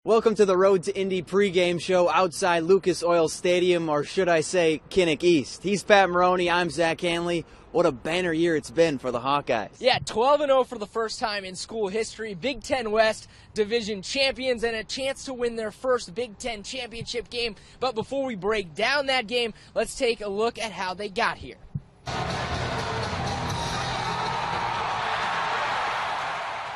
Welcome to the Road to Indy Pregame show outside Lucas Oil Stadium, or should I say Kinnick East. He's Pat Maroney, I'm Zach Hanley. What a banner year it's been for the Hawkeyes. Yeah, 12-0 for the first time in school history. Big Ten West Division champions and a chance to win their first Big Ten championship game. But before we break down that game, let's take a look at how they got here.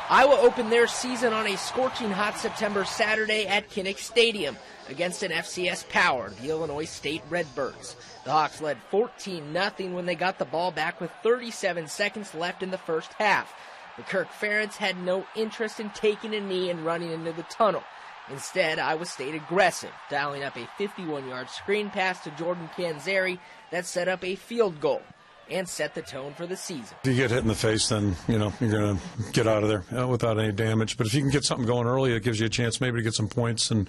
Iowa opened their season on a scorching hot September Saturday at Kinnick Stadium against an FCS power, the Illinois State Redbirds. The Hawks led 14-0 when they got the ball back with 37 seconds left in the first half. The Kirk Ferrets had no interest in taking a knee and running into the tunnel. Instead, Iowa stayed aggressive, dialing up a 51-yard screen pass to Jordan Canzeri that set up a field goal and set the tone for the season. If you get hit in the face, then, you're going to get out of there without any damage. But if you can get something going early, it gives you a chance maybe to get some points. And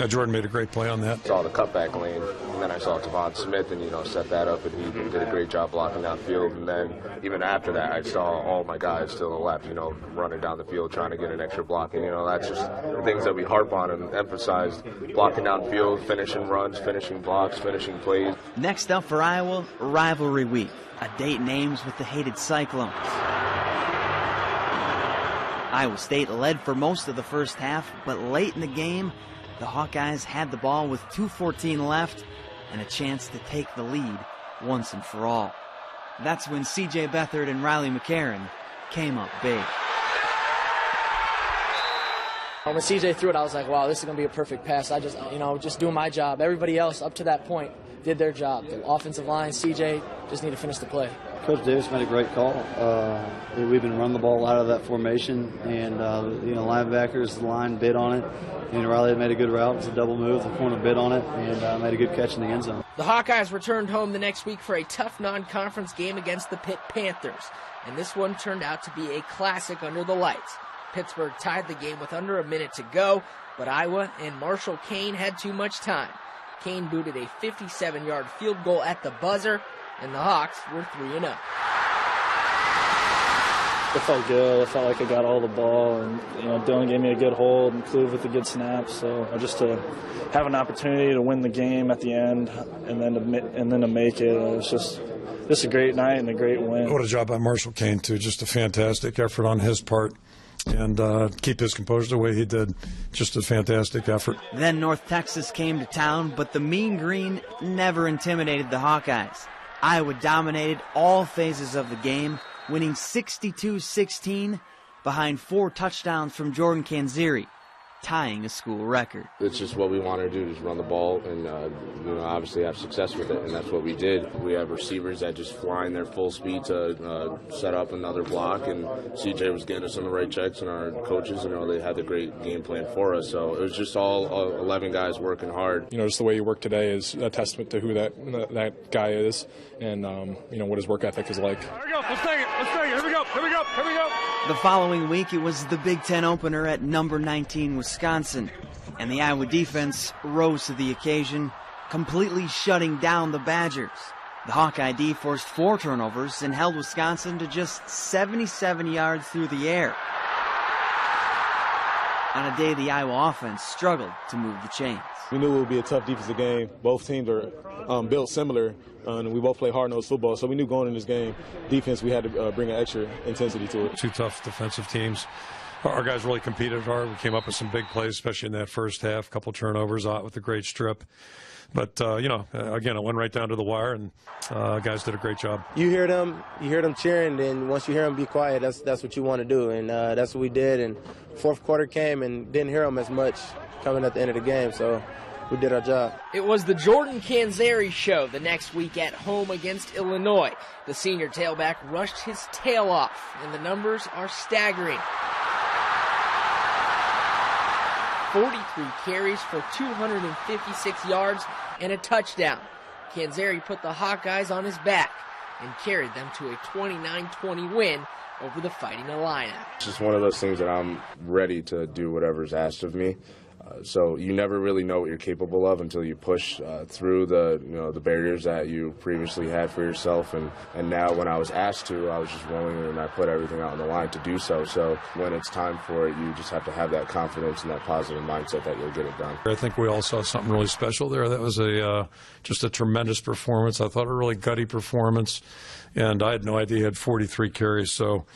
Jordan made a great play on that. I saw the cutback lane, and then I saw Tavon Smith, and, set that up, and he did a great job blocking down field. And then even after that, I saw all my guys to the left, running down the field, trying to get an extra block. And, that's just the things that we harp on and emphasize: blocking down field, finishing runs, finishing blocks, finishing plays. Next up for Iowa, rivalry week. A date names with the hated Cyclones. Iowa State led for most of the first half, but late in the game, the Hawkeyes had the ball with 2:14 left and a chance to take the lead once and for all. That's when C.J. Beathard and Riley McCarron came up big. When CJ threw it, I was like, wow, this is going to be a perfect pass. I just doing my job. Everybody else up to that point did their job. The offensive line, CJ, just need to finish the play. Coach Davis made a great call. We've been running the ball out of that formation, and linebackers, the line bid on it. And Riley made a good route. It's a double move. The corner bid on it and made a good catch in the end zone. The Hawkeyes returned home the next week for a tough non-conference game against the Pitt Panthers, and this one turned out to be a classic under the lights. Pittsburgh tied the game with under a minute to go, but Iowa and Marshall Kane had too much time. Kane booted a 57-yard field goal at the buzzer, and the Hawks were 3-0. It felt good. It felt like I got all the ball, and Dylan gave me a good hold and Kluve with a good snap. So just to have an opportunity to win the game at the end, and then to make it, it was just a great night and a great win. What a job by Marshall Kane, too. Just a fantastic effort on his part. And keep his composure the way he did. Just a fantastic effort. Then North Texas came to town, but the Mean Green never intimidated the Hawkeyes. Iowa dominated all phases of the game, winning 62-16 behind 4 touchdowns from Jordan Canzeri, tying a school record. It's just what we want to do, just run the ball and, obviously have success with it, and that's what we did. We have receivers that just fly in their full speed to set up another block, and CJ was getting us on the right checks, and our coaches, they had the great game plan for us. So it was just all 11 guys working hard. Just the way he worked today is a testament to who that guy is, and, what his work ethic is like. Here we go, let's take it, here we go. The following week, it was the Big Ten opener at number 19, Wisconsin, and the Iowa defense rose to the occasion, completely shutting down the Badgers. The Hawkeye D forced 4 turnovers and held Wisconsin to just 77 yards through the air. On a day the Iowa offense struggled to move the chains. We knew it would be a tough defensive game. Both teams are built similar, and we both play hard-nosed football, so we knew going in this game, defense, we had to bring an extra intensity to it. 2 tough defensive teams. Our guys really competed hard. We came up with some big plays, especially in that first half. A couple turnovers out with a great strip. But, again, it went right down to the wire, and guys did a great job. You hear them cheering, and once you hear them be quiet, that's what you want to do. And that's what we did. And fourth quarter came and didn't hear them as much coming at the end of the game. So we did our job. It was the Jordan Canzeri show the next week at home against Illinois. The senior tailback rushed his tail off, and the numbers are staggering. 43 carries for 256 yards and a touchdown. Canzeri put the Hawkeyes on his back and carried them to a 29-20 win over the Fighting Illini. It's just one of those things that I'm ready to do whatever's asked of me. So you never really know what you're capable of until you push through the barriers that you previously had for yourself. And now when I was asked to, I was just willing, and I put everything out on the line to do so. So when it's time for it, you just have to have that confidence and that positive mindset that you'll get it done. I think we all saw something really special there. That was just a tremendous performance. I thought a really gutty performance. And I had no idea he had 43 carries. So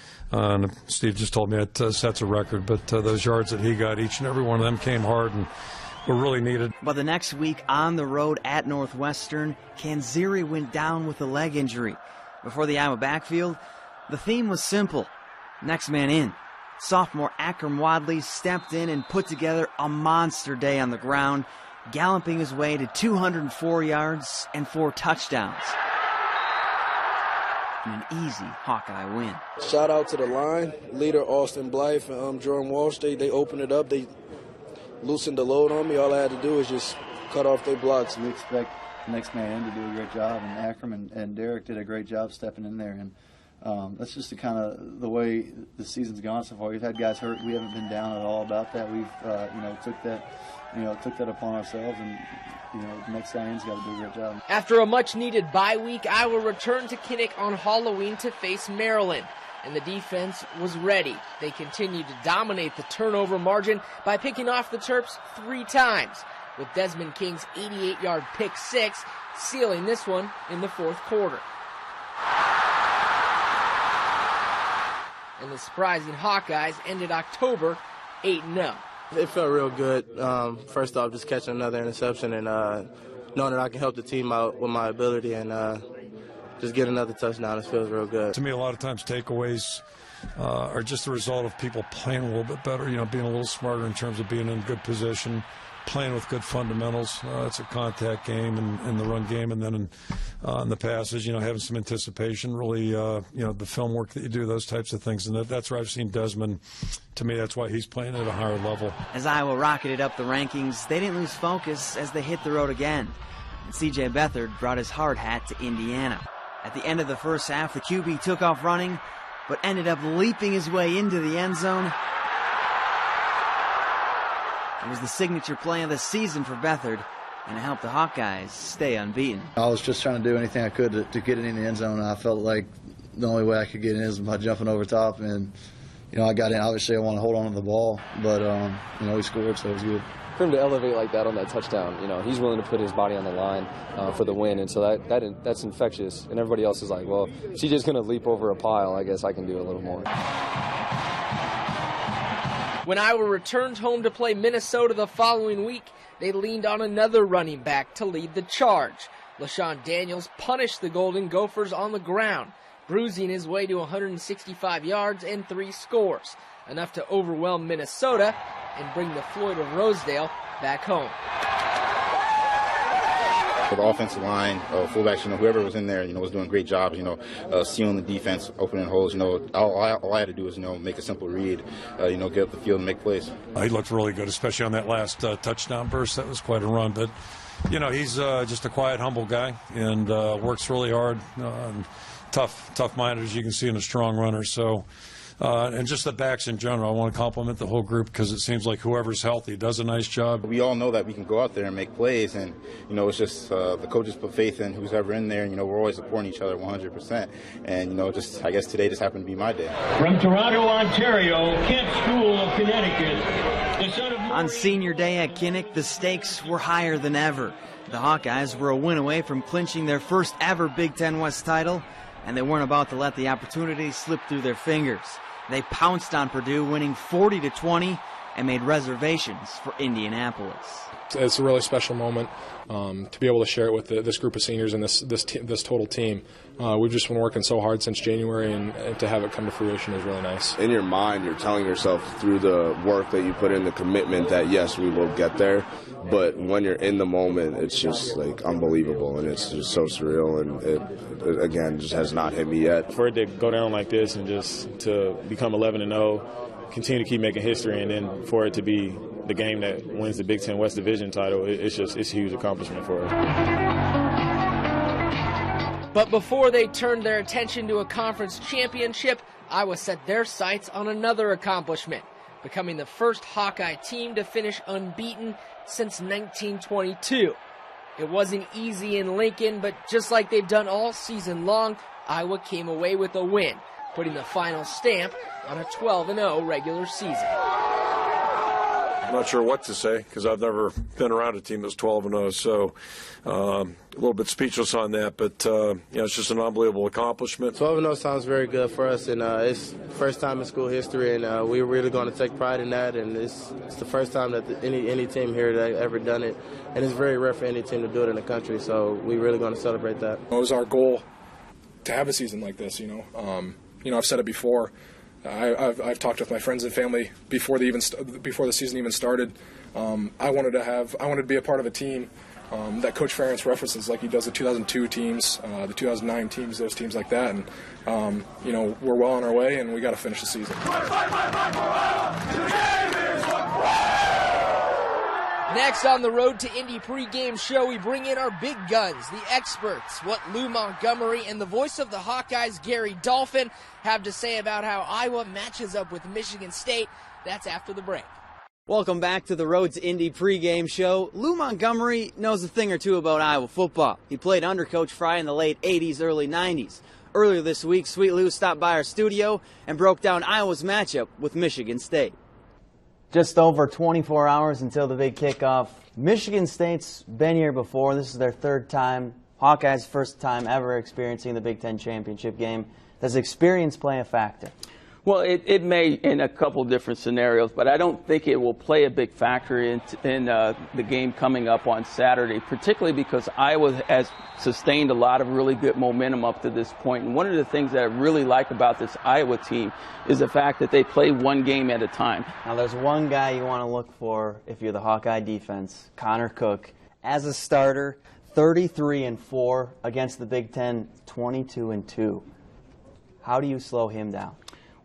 Steve just told me it sets a record. But those yards that he got, each and every one of them came hard and were really needed. But the next week on the road at Northwestern, Kanziri went down with a leg injury. Before the Iowa backfield, the theme was simple: next man in. Sophomore Akram Wadley stepped in and put together a monster day on the ground, galloping his way to 204 yards and 4 touchdowns. An easy Hawkeye win. Shout out to the line, leader Austin Blythe and Jordan Walsh. They opened it up. They loosened the load on me. All I had to do was just cut off their blocks. We expect the next man in to do a great job, and Akram and Derek did a great job stepping in there. And that's just the way the season's gone so far. We've had guys hurt. We haven't been down at all about that. We've took that upon ourselves, and the next guy in's got to do a great job. After a much-needed bye week, Iowa returned to Kinnick on Halloween to face Maryland, and the defense was ready. They continued to dominate the turnover margin by picking off the Terps 3 times, with Desmond King's 88-yard pick 6 sealing this one in the 4th quarter. And the surprising Hawkeyes ended October 8-0. It felt real good. First off, just catching another interception and knowing that I can help the team out with my ability and just get another touchdown. It feels real good. To me, a lot of times takeaways are just the result of people playing a little bit better, being a little smarter in terms of being in good position, playing with good fundamentals. It's a contact game in the run game, and then in the passes, having some anticipation, really, the film work that you do, those types of things. And that's where I've seen Desmond. To me, that's why he's playing at a higher level. As Iowa rocketed up the rankings, they didn't lose focus as they hit the road again. And C.J. Beathard brought his hard hat to Indiana. At the end of the first half, the QB took off running, but ended up leaping his way into the end zone. It was the signature play of the season for Beathard, and it helped the Hawkeyes stay unbeaten. I was just trying to do anything I could to get it in the end zone. I felt like the only way I could get in is by jumping over top, and I got in. Obviously, I want to hold on to the ball, but we scored, so it was good. For him to elevate like that on that touchdown, he's willing to put his body on the line for the win, and so that's infectious. And everybody else is like, well, if she's just going to leap over a pile, I guess I can do a little more. When Iowa returned home to play Minnesota the following week, they leaned on another running back to lead the charge. LaShawn Daniels punished the Golden Gophers on the ground, bruising his way to 165 yards and 3 scores, enough to overwhelm Minnesota and bring the Floyd of Rosedale back home. The offensive line, fullbacks, whoever was in there, was doing great jobs, sealing the defense, opening holes. All I had to do was, make a simple read, get up the field and make plays. He looked really good, especially on that last touchdown burst. That was quite a run. But, he's just a quiet, humble guy and works really hard. Tough-minded, as you can see, and a strong runner. So, and just the backs in general, I want to compliment the whole group because it seems like whoever's healthy does a nice job. We all know that we can go out there and make plays, and it's just the coaches put faith in who's ever in there. And, we're always supporting each other 100%. And I guess today just happened to be my day. From Toronto, Ontario, Kent School of Connecticut. On senior day at Kinnick, the stakes were higher than ever. The Hawkeyes were a win away from clinching their first ever Big Ten West title, and they weren't about to let the opportunity slip through their fingers. They pounced on Purdue, winning 40-20, and made reservations for Indianapolis. It's a really special moment to be able to share it with this group of seniors and this total team. We've just been working so hard since January, and to have it come to fruition is really nice. In your mind, you're telling yourself through the work that you put in, the commitment that, yes, we will get there. But when you're in the moment, it's just, unbelievable, and it's just so surreal, and it again, just has not hit me yet. For it to go down like this and just to become 11-0, continue to keep making history, and then for it to be the game that wins the Big Ten West Division title, it's a huge accomplishment for us. But before they turned their attention to a conference championship, Iowa set their sights on another accomplishment, becoming the first Hawkeye team to finish unbeaten since 1922. It wasn't easy in Lincoln, but just like they've done all season long, Iowa came away with a win, putting the final stamp on a 12-0 regular season. I'm not sure what to say because I've never been around a team that's 12-0, so a little bit speechless on that. But it's just an unbelievable accomplishment. 12-0 sounds very good for us, and it's first time in school history, and we're really going to take pride in that. And it's the first time that any team here that ever done it, and it's very rare for any team to do it in the country. So we're really going to celebrate that. It was our goal to have a season like this. I've said it before. I've talked with my friends and family before the season even started. I wanted to be a part of a team that Coach Ferentz references, like he does the 2002 teams, the 2009 teams, those teams like that. And we're well on our way, and we got to finish the season. Next on the Road to Indy Pregame show, we bring in our big guns, the experts, what Lou Montgomery and the voice of the Hawkeyes, Gary Dolphin, have to say about how Iowa matches up with Michigan State. That's after the break. Welcome back to the Road to Indy Pregame show. Lou Montgomery knows a thing or two about Iowa football. He played under Coach Fry in the late 80s, early 90s. Earlier this week, Sweet Lou stopped by our studio and broke down Iowa's matchup with Michigan State. Just over 24 hours until the big kickoff. Michigan State's been here before. This is their third time. Hawkeyes' first time ever experiencing the Big Ten championship game. Does experience play a factor? Well, it may in a couple different scenarios, but I don't think it will play a big factor in the game coming up on Saturday, particularly because Iowa has sustained a lot of really good momentum up to this point. And one of the things that I really like about this Iowa team is the fact that they play one game at a time. Now, there's one guy you want to look for if you're the Hawkeye defense, Connor Cook. As a starter, 33-4 against the Big Ten, 22-2. How do you slow him down?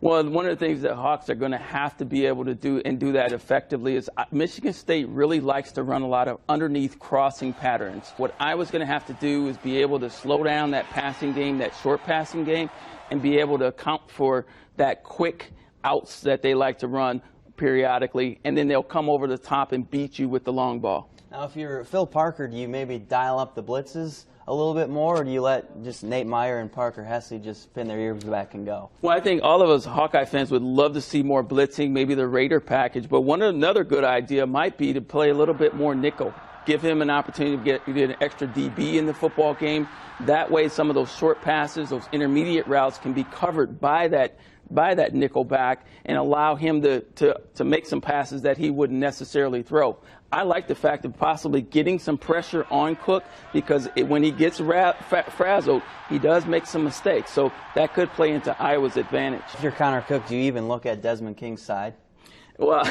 Well, one of the things that Hawks are going to have to be able to do and do that effectively is Michigan State really likes to run a lot of underneath crossing patterns. What Iowa's going to have to do is be able to slow down that passing game, that short passing game, and be able to account for that quick outs that they like to run periodically, and then they'll come over the top and beat you with the long ball. Now, if you're Phil Parker, do you maybe dial up the blitzes a little bit more, or do you let just Nate Meyer and Parker Hesse just pin their ears back and go? Well, I think all of us Hawkeye fans would love to see more blitzing, maybe the Raider package, but another good idea might be to play a little bit more nickel. Give him an opportunity to get an extra DB in the football game. That way some of those short passes, those intermediate routes can be covered by that nickel back and allow him to make some passes that he wouldn't necessarily throw. I like the fact of possibly getting some pressure on Cook because when he gets frazzled, he does make some mistakes. So that could play into Iowa's advantage. If you're Connor Cook, do you even look at Desmond King's side? Well,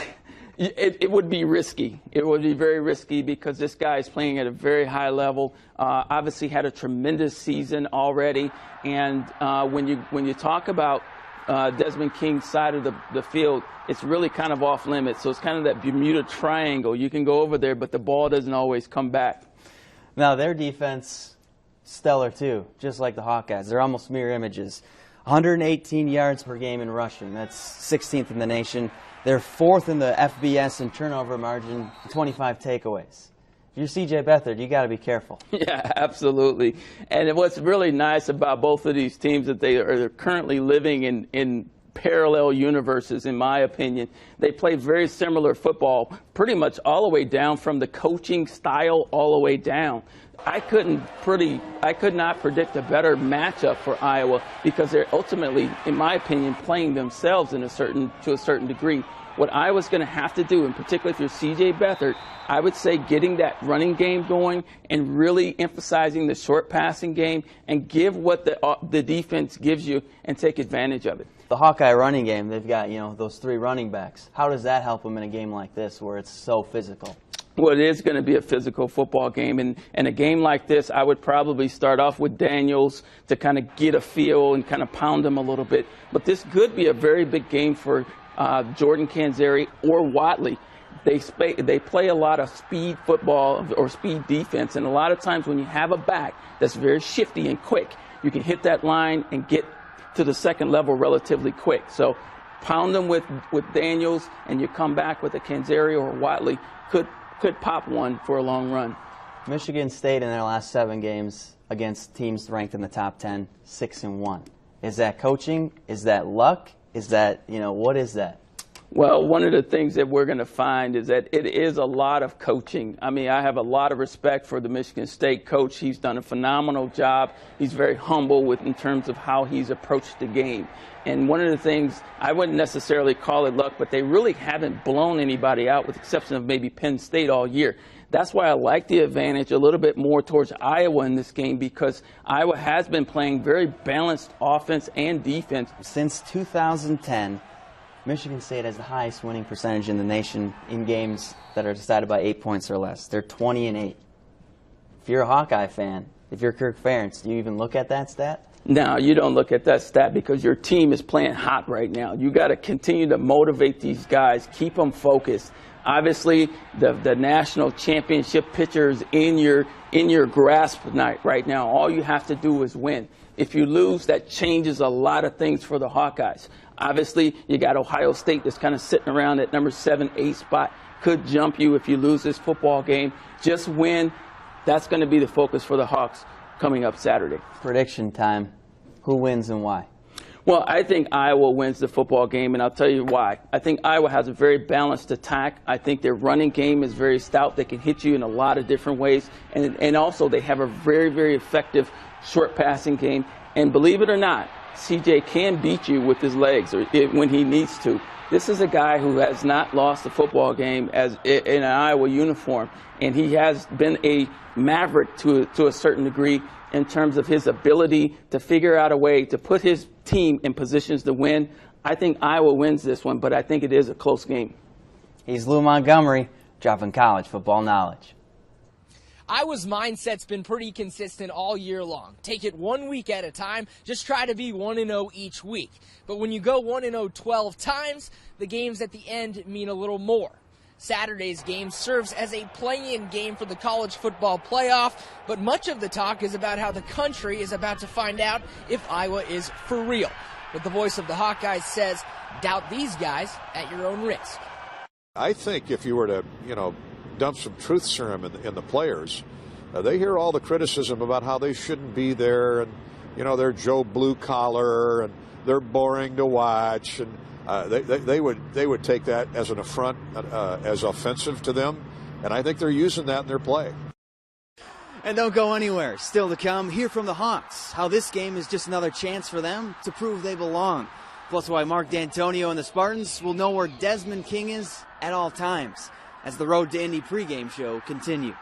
it would be risky. It would be very risky because this guy is playing at a very high level. Obviously had a tremendous season already. And when you talk about Desmond King's side of the field, it's really kind of off limits. So it's kind of that Bermuda Triangle. You can go over there, but the ball doesn't always come back. Now, their defense, stellar too, just like the Hawkeyes. They're almost mirror images. 118 yards per game in rushing. That's 16th in the nation. They're 4th in the FBS in turnover margin, 25 takeaways. If you're C.J. Beathard, you got to be careful. Yeah, absolutely. And what's really nice about both of these teams that they're currently living in parallel universes, in my opinion. They play very similar football, pretty much all the way down from the coaching style all the way down. I could not predict a better matchup for Iowa because they're ultimately, in my opinion, playing themselves to a certain degree. What Iowa's going to have to do, and particularly if you're C.J. Beathard, I would say getting that running game going and really emphasizing the short passing game and give what the defense gives you and take advantage of it. The Hawkeye running game, they've got, those 3 running backs. How does that help them in a game like this where it's so physical? Well, it is going to be a physical football game. And a game like this, I would probably start off with Daniels to kind of get a feel and kind of pound him a little bit. But this could be a very big game for Jordan Canzeri or Watley. They play a lot of speed football or speed defense, and a lot of times when you have a back that's very shifty and quick, you can hit that line and get to the second level relatively quick. So pound them with Daniels, and you come back with a Canzeri or Watley, could pop one for a long run. Michigan State in their last 7 games against teams ranked in the top 10, 6-1. Is that coaching? Is that luck? Is that, what is that? Well, one of the things that we're going to find is that it is a lot of coaching. I mean, I have a lot of respect for the Michigan State coach. He's done a phenomenal job. He's very humble in terms of how he's approached the game. And one of the things, I wouldn't necessarily call it luck, but they really haven't blown anybody out with the exception of maybe Penn State all year. That's why I like the advantage a little bit more towards Iowa in this game, because Iowa has been playing very balanced offense and defense. Since 2010, Michigan State has the highest winning percentage in the nation in games that are decided by 8 points or less. They're 20-8. If you're a Hawkeye fan, if you're Kirk Ferentz, do you even look at that stat? No, you don't look at that stat because your team is playing hot right now. You got to continue to motivate these guys, keep them focused. Obviously, the national championship picture is in your grasp right now. All you have to do is win. If you lose, that changes a lot of things for the Hawkeyes. Obviously, you got Ohio State that's kind of sitting around at number 7, 8 spot. Could jump you if you lose this football game. Just win. That's going to be the focus for the Hawks coming up Saturday. Prediction time. Who wins and why? Well, I think Iowa wins the football game, and I'll tell you why. I think Iowa has a very balanced attack. I think their running game is very stout. They can hit you in a lot of different ways. And also they have a very, very effective short passing game. And believe it or not, CJ can beat you with his legs when he needs to. This is a guy who has not lost a football game in an Iowa uniform, and he has been a maverick to a certain degree in terms of his ability to figure out a way to put his team in positions to win. I think Iowa wins this one, but I think it is a close game. He's Lou Montgomery, dropping college football knowledge. Iowa's mindset's been pretty consistent all year long. Take it 1 week at a time. Just try to be 1-0 each week. But when you go 1-0 12 times, the games at the end mean a little more. Saturday's game serves as a play-in game for the college football playoff, but much of the talk is about how the country is about to find out if Iowa is for real. But the voice of the Hawkeyes says, doubt these guys at your own risk. I think if you were to, dump some truth serum in the players, they hear all the criticism about how they shouldn't be there, and they're Joe Blue Collar and they're boring to watch, and they would take that as an affront, as offensive to them, and I think they're using that in their play. And don't go anywhere. Still to come, hear from the Hawks how this game is just another chance for them to prove they belong. Plus why Mark D'Antonio and the Spartans will know where Desmond King is at all times as the Road to Indy pregame show continues.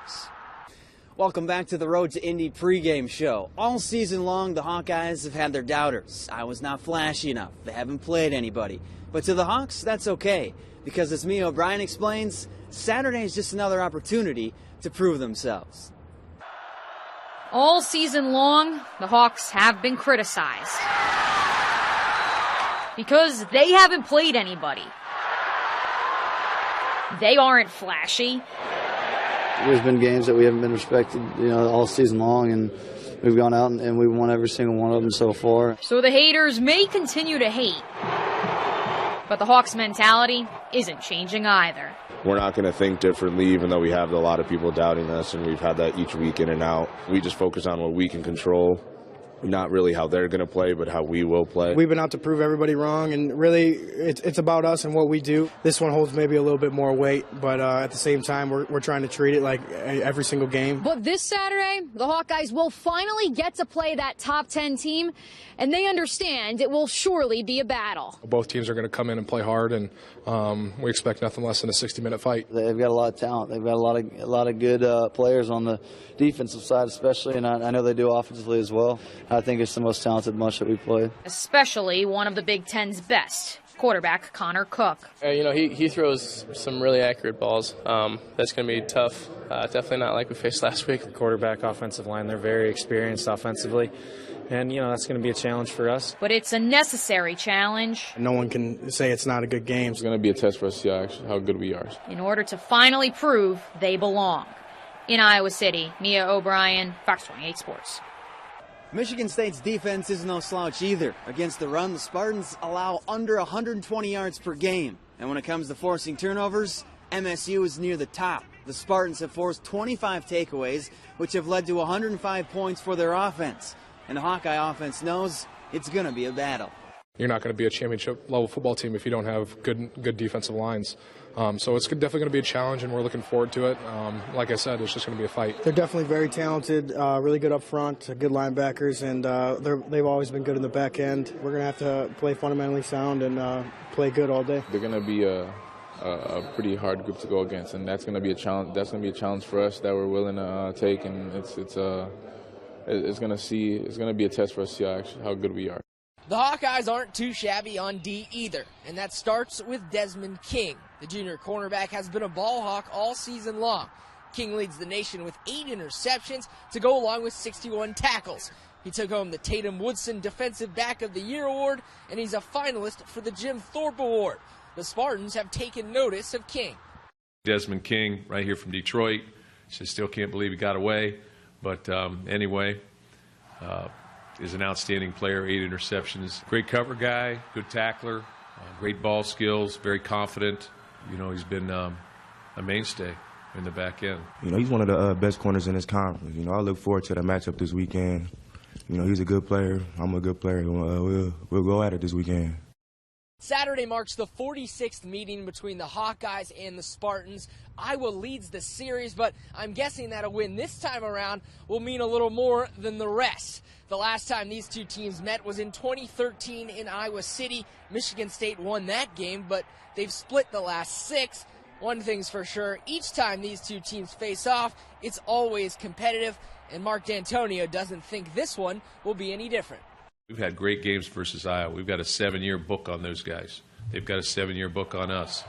Welcome back to the Road to Indy pregame show. All season long, the Hawkeyes have had their doubters. I was not flashy enough. They haven't played anybody. But to the Hawks, that's okay, because as Mia O'Brien explains, Saturday is just another opportunity to prove themselves. All season long, the Hawks have been criticized because they haven't played anybody. They aren't flashy. There's been games that we haven't been respected, all season long, and we've gone out and we've won every single one of them so far. So the haters may continue to hate, but the Hawks' mentality isn't changing either. We're not going to think differently, even though we have a lot of people doubting us, and we've had that each week in and out. We just focus on what we can control. Not really how they're going to play, but how we will play. We've been out to prove everybody wrong, and really it's about us and what we do. This one holds maybe a little bit more weight, but at the same time, we're trying to treat it like every single game. But this Saturday, the Hawkeyes will finally get to play that top 10 team, and they understand it will surely be a battle. Both teams are going to come in and play hard, and we expect nothing less than a 60-minute fight. They've got a lot of talent. They've got a lot of good players on the defensive side especially, and I know they do offensively as well. I think it's the most talented bunch that we've played. Especially one of the Big Ten's best, quarterback Connor Cook. He throws some really accurate balls. That's going to be tough. Definitely not like we faced last week. The quarterback, offensive line, they're very experienced offensively. And, that's going to be a challenge for us. But it's a necessary challenge. No one can say it's not a good game. It's going to be a test for us to see how good we are. In order to finally prove they belong. In Iowa City, Mia O'Brien, FOX28 Sports. Michigan State's defense is no slouch either. Against the run, the Spartans allow under 120 yards per game. And when it comes to forcing turnovers, MSU is near the top. The Spartans have forced 25 takeaways, which have led to 105 points for their offense. And the Hawkeye offense knows it's going to be a battle. You're not going to be a championship-level football team if you don't have good defensive lines. So it's definitely going to be a challenge, and we're looking forward to it. Like I said, it's just going to be a fight. They're definitely very talented, really good up front, good linebackers, and they've always been good in the back end. We're going to have to play fundamentally sound and play good all day. They're going to be a pretty hard group to go against, and that's going to be a challenge. That's going to be a challenge for us that we're willing to take, and it's going to be a test for us to see how good we are. The Hawkeyes aren't too shabby on D either, and that starts with Desmond King. The junior cornerback has been a ball hawk all season long. King leads the nation with 8 interceptions to go along with 61 tackles. He took home the Tatum Woodson Defensive Back of the Year award, and he's a finalist for the Jim Thorpe Award. The Spartans have taken notice of King. Desmond King, right here from Detroit, says still can't believe he got away, but anyway, is an outstanding player, 8 interceptions. Great cover guy, good tackler, great ball skills, very confident. You know, he's been a mainstay in the back end. You know, he's one of the best corners in his conference. You know, I look forward to the matchup this weekend. You know, he's a good player. I'm a good player. We'll go at it this weekend. Saturday marks the 46th meeting between the Hawkeyes and the Spartans. Iowa leads the series, but I'm guessing that a win this time around will mean a little more than the rest. The last time these two teams met was in 2013 in Iowa City. Michigan State won that game, but they've split the last 6. One thing's for sure, each time these two teams face off, it's always competitive, and Mark D'Antonio doesn't think this one will be any different. We've had great games versus Iowa. We've got a 7-year book on those guys. They've got a 7-year book on us.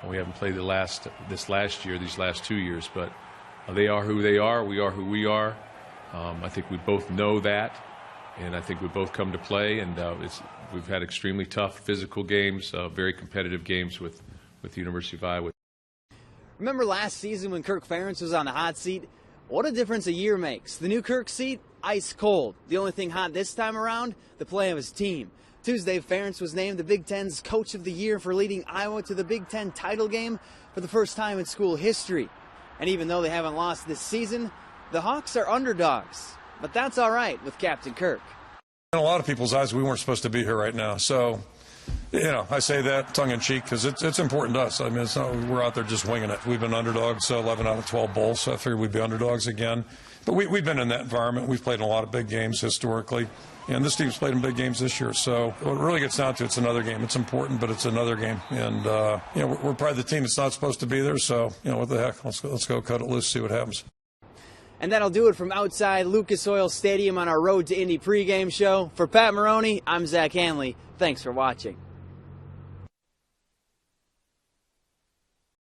And we haven't played these last 2 years, but they are who they are. We are who we are. I think we both know that, and I think we both come to play. And we've had extremely tough physical games, very competitive games with the University of Iowa. Remember last season when Kirk Ferentz was on the hot seat? What a difference a year makes. The new Kirk seat, ice cold. The only thing hot this time around, the play of his team. Tuesday, Ferentz was named the Big Ten's Coach of the Year for leading Iowa to the Big Ten title game for the first time in school history. And even though they haven't lost this season, the Hawks are underdogs. But that's all right with Captain Kirk. In a lot of people's eyes, we weren't supposed to be here right now. So, you know, I say that tongue-in-cheek because it's important to us. I mean, it's not, we're out there just winging it. We've been underdogs 11 out of 12 bowls, so I figured we'd be underdogs again. But we've been in that environment. We've played in a lot of big games historically, and this team's played in big games this year. So what it really gets down to, it's another game. It's important, but it's another game. And, you know, we're probably the team that's not supposed to be there, so, you know, what the heck? Let's go cut it loose, see what happens. And that'll do it from outside Lucas Oil Stadium on our Road to Indy pregame show. For Pat Maroney, I'm Zach Hanley. Thanks for watching.